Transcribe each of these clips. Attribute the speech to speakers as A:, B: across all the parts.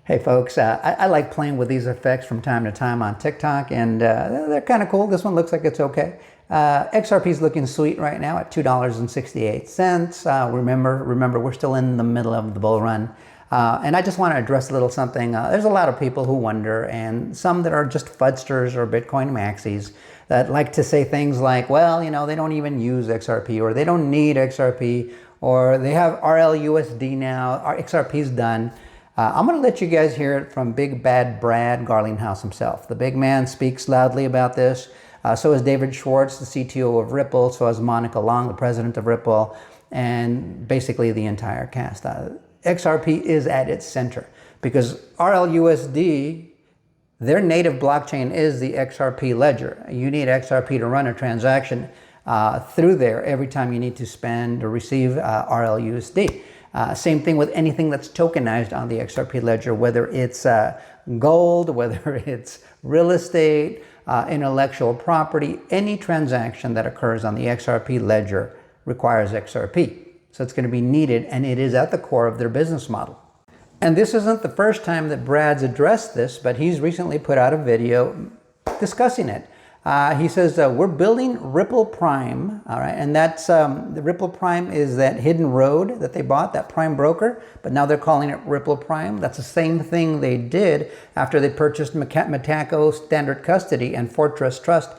A: Hey folks, I like playing with these effects from time to time on TikTok, and they're kind of cool. This one looks like it's okay. XRP is looking sweet right now at $2.68. Remember, we're still in the middle of the bull run. And I just want to address a little something. There's a lot of people who wonder, and some that are just fudsters or Bitcoin maxis that like to say things like, well, you know, they don't even use XRP, or they don't need XRP, or they have RLUSD now, XRP's done. I'm going to let you guys hear it from Big Bad Brad Garlinghouse himself. The big man speaks loudly about this. So is David Schwartz, the CTO of Ripple. So is Monica Long, the president of Ripple, and basically the entire cast. XRP is at its center because RLUSD, their native blockchain is the XRP ledger. You need XRP to run a transaction through there every time you need to spend or receive RLUSD. Same thing with anything that's tokenized on the XRP ledger, whether it's gold, whether it's real estate, intellectual property. Any transaction that occurs on the XRP ledger requires XRP. So it's going to be needed, and it is at the core of their business model. And this isn't the first time that Brad's addressed this, but he's recently put out a video discussing it. He says, we're building Ripple Prime, all right, and that's, the Ripple Prime is that hidden road that they bought, that prime broker, but now they're calling it Ripple Prime. That's the same thing they did after they purchased Metaco Standard Custody and Fortress Trust.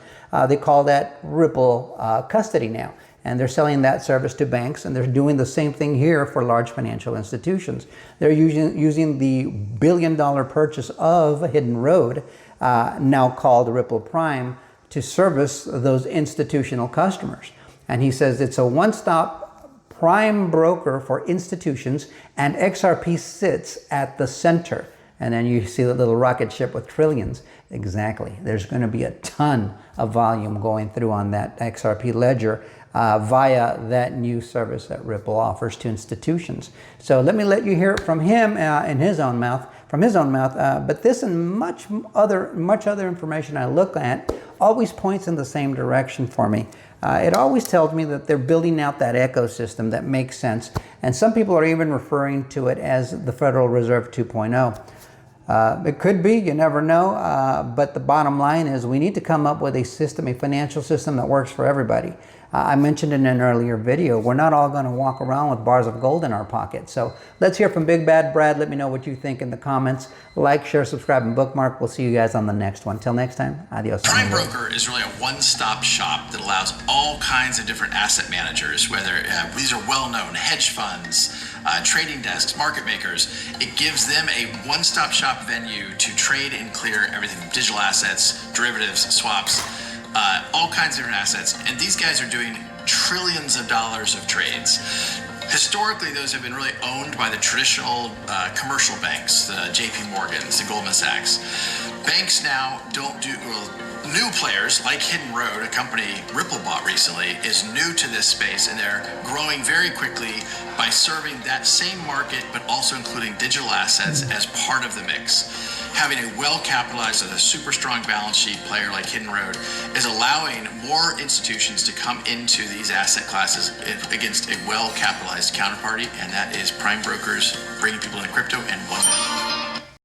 A: They call that Ripple Custody now, and they're selling that service to banks, and they're doing the same thing here for large financial institutions. They're using the billion-dollar purchase of Hidden Road, now called Ripple Prime, to service those institutional customers. And he says it's a one-stop prime broker for institutions, and XRP sits at the center. And then you see the little rocket ship with trillions. Exactly. There's going to be a ton of volume going through on that XRP ledger via that new service that Ripple offers to institutions. So let me let you hear it from him in his own mouth, but this and much other information I look at always points in the same direction for me. It always tells me that they're building out that ecosystem that makes sense. And some people are even referring to it as the Federal Reserve 2.0. It could be, you never know, but the bottom line is we need to come up with a system, a financial system that works for everybody. I mentioned in an earlier video, we're not all going to walk around with bars of gold in our pockets. So let's hear from Big Bad Brad. Let me know what you think in the comments. Like, share, subscribe, and bookmark. We'll see you guys on the next one. Till next time, adios.
B: Prime Broker is really a one-stop shop that allows all kinds of different asset managers, whether these are well-known hedge funds, trading desks, market makers. It gives them a one-stop shop venue to trade and clear everything from digital assets, derivatives, swaps, all kinds of different assets. And these guys are doing trillions of dollars of trades. Historically, those have been really owned by the traditional commercial banks, the JP Morgans, the Goldman Sachs. Banks now don't do, well, new players like Hidden Road, a company Ripple bought recently, is new to this space, and they're growing very quickly by serving that same market, but also including digital assets as part of the mix. Having a well-capitalized and a super strong balance sheet player like Hidden Road is allowing more institutions to come into these asset classes against a well-capitalized counterparty, and that is prime brokers bringing people into crypto and one.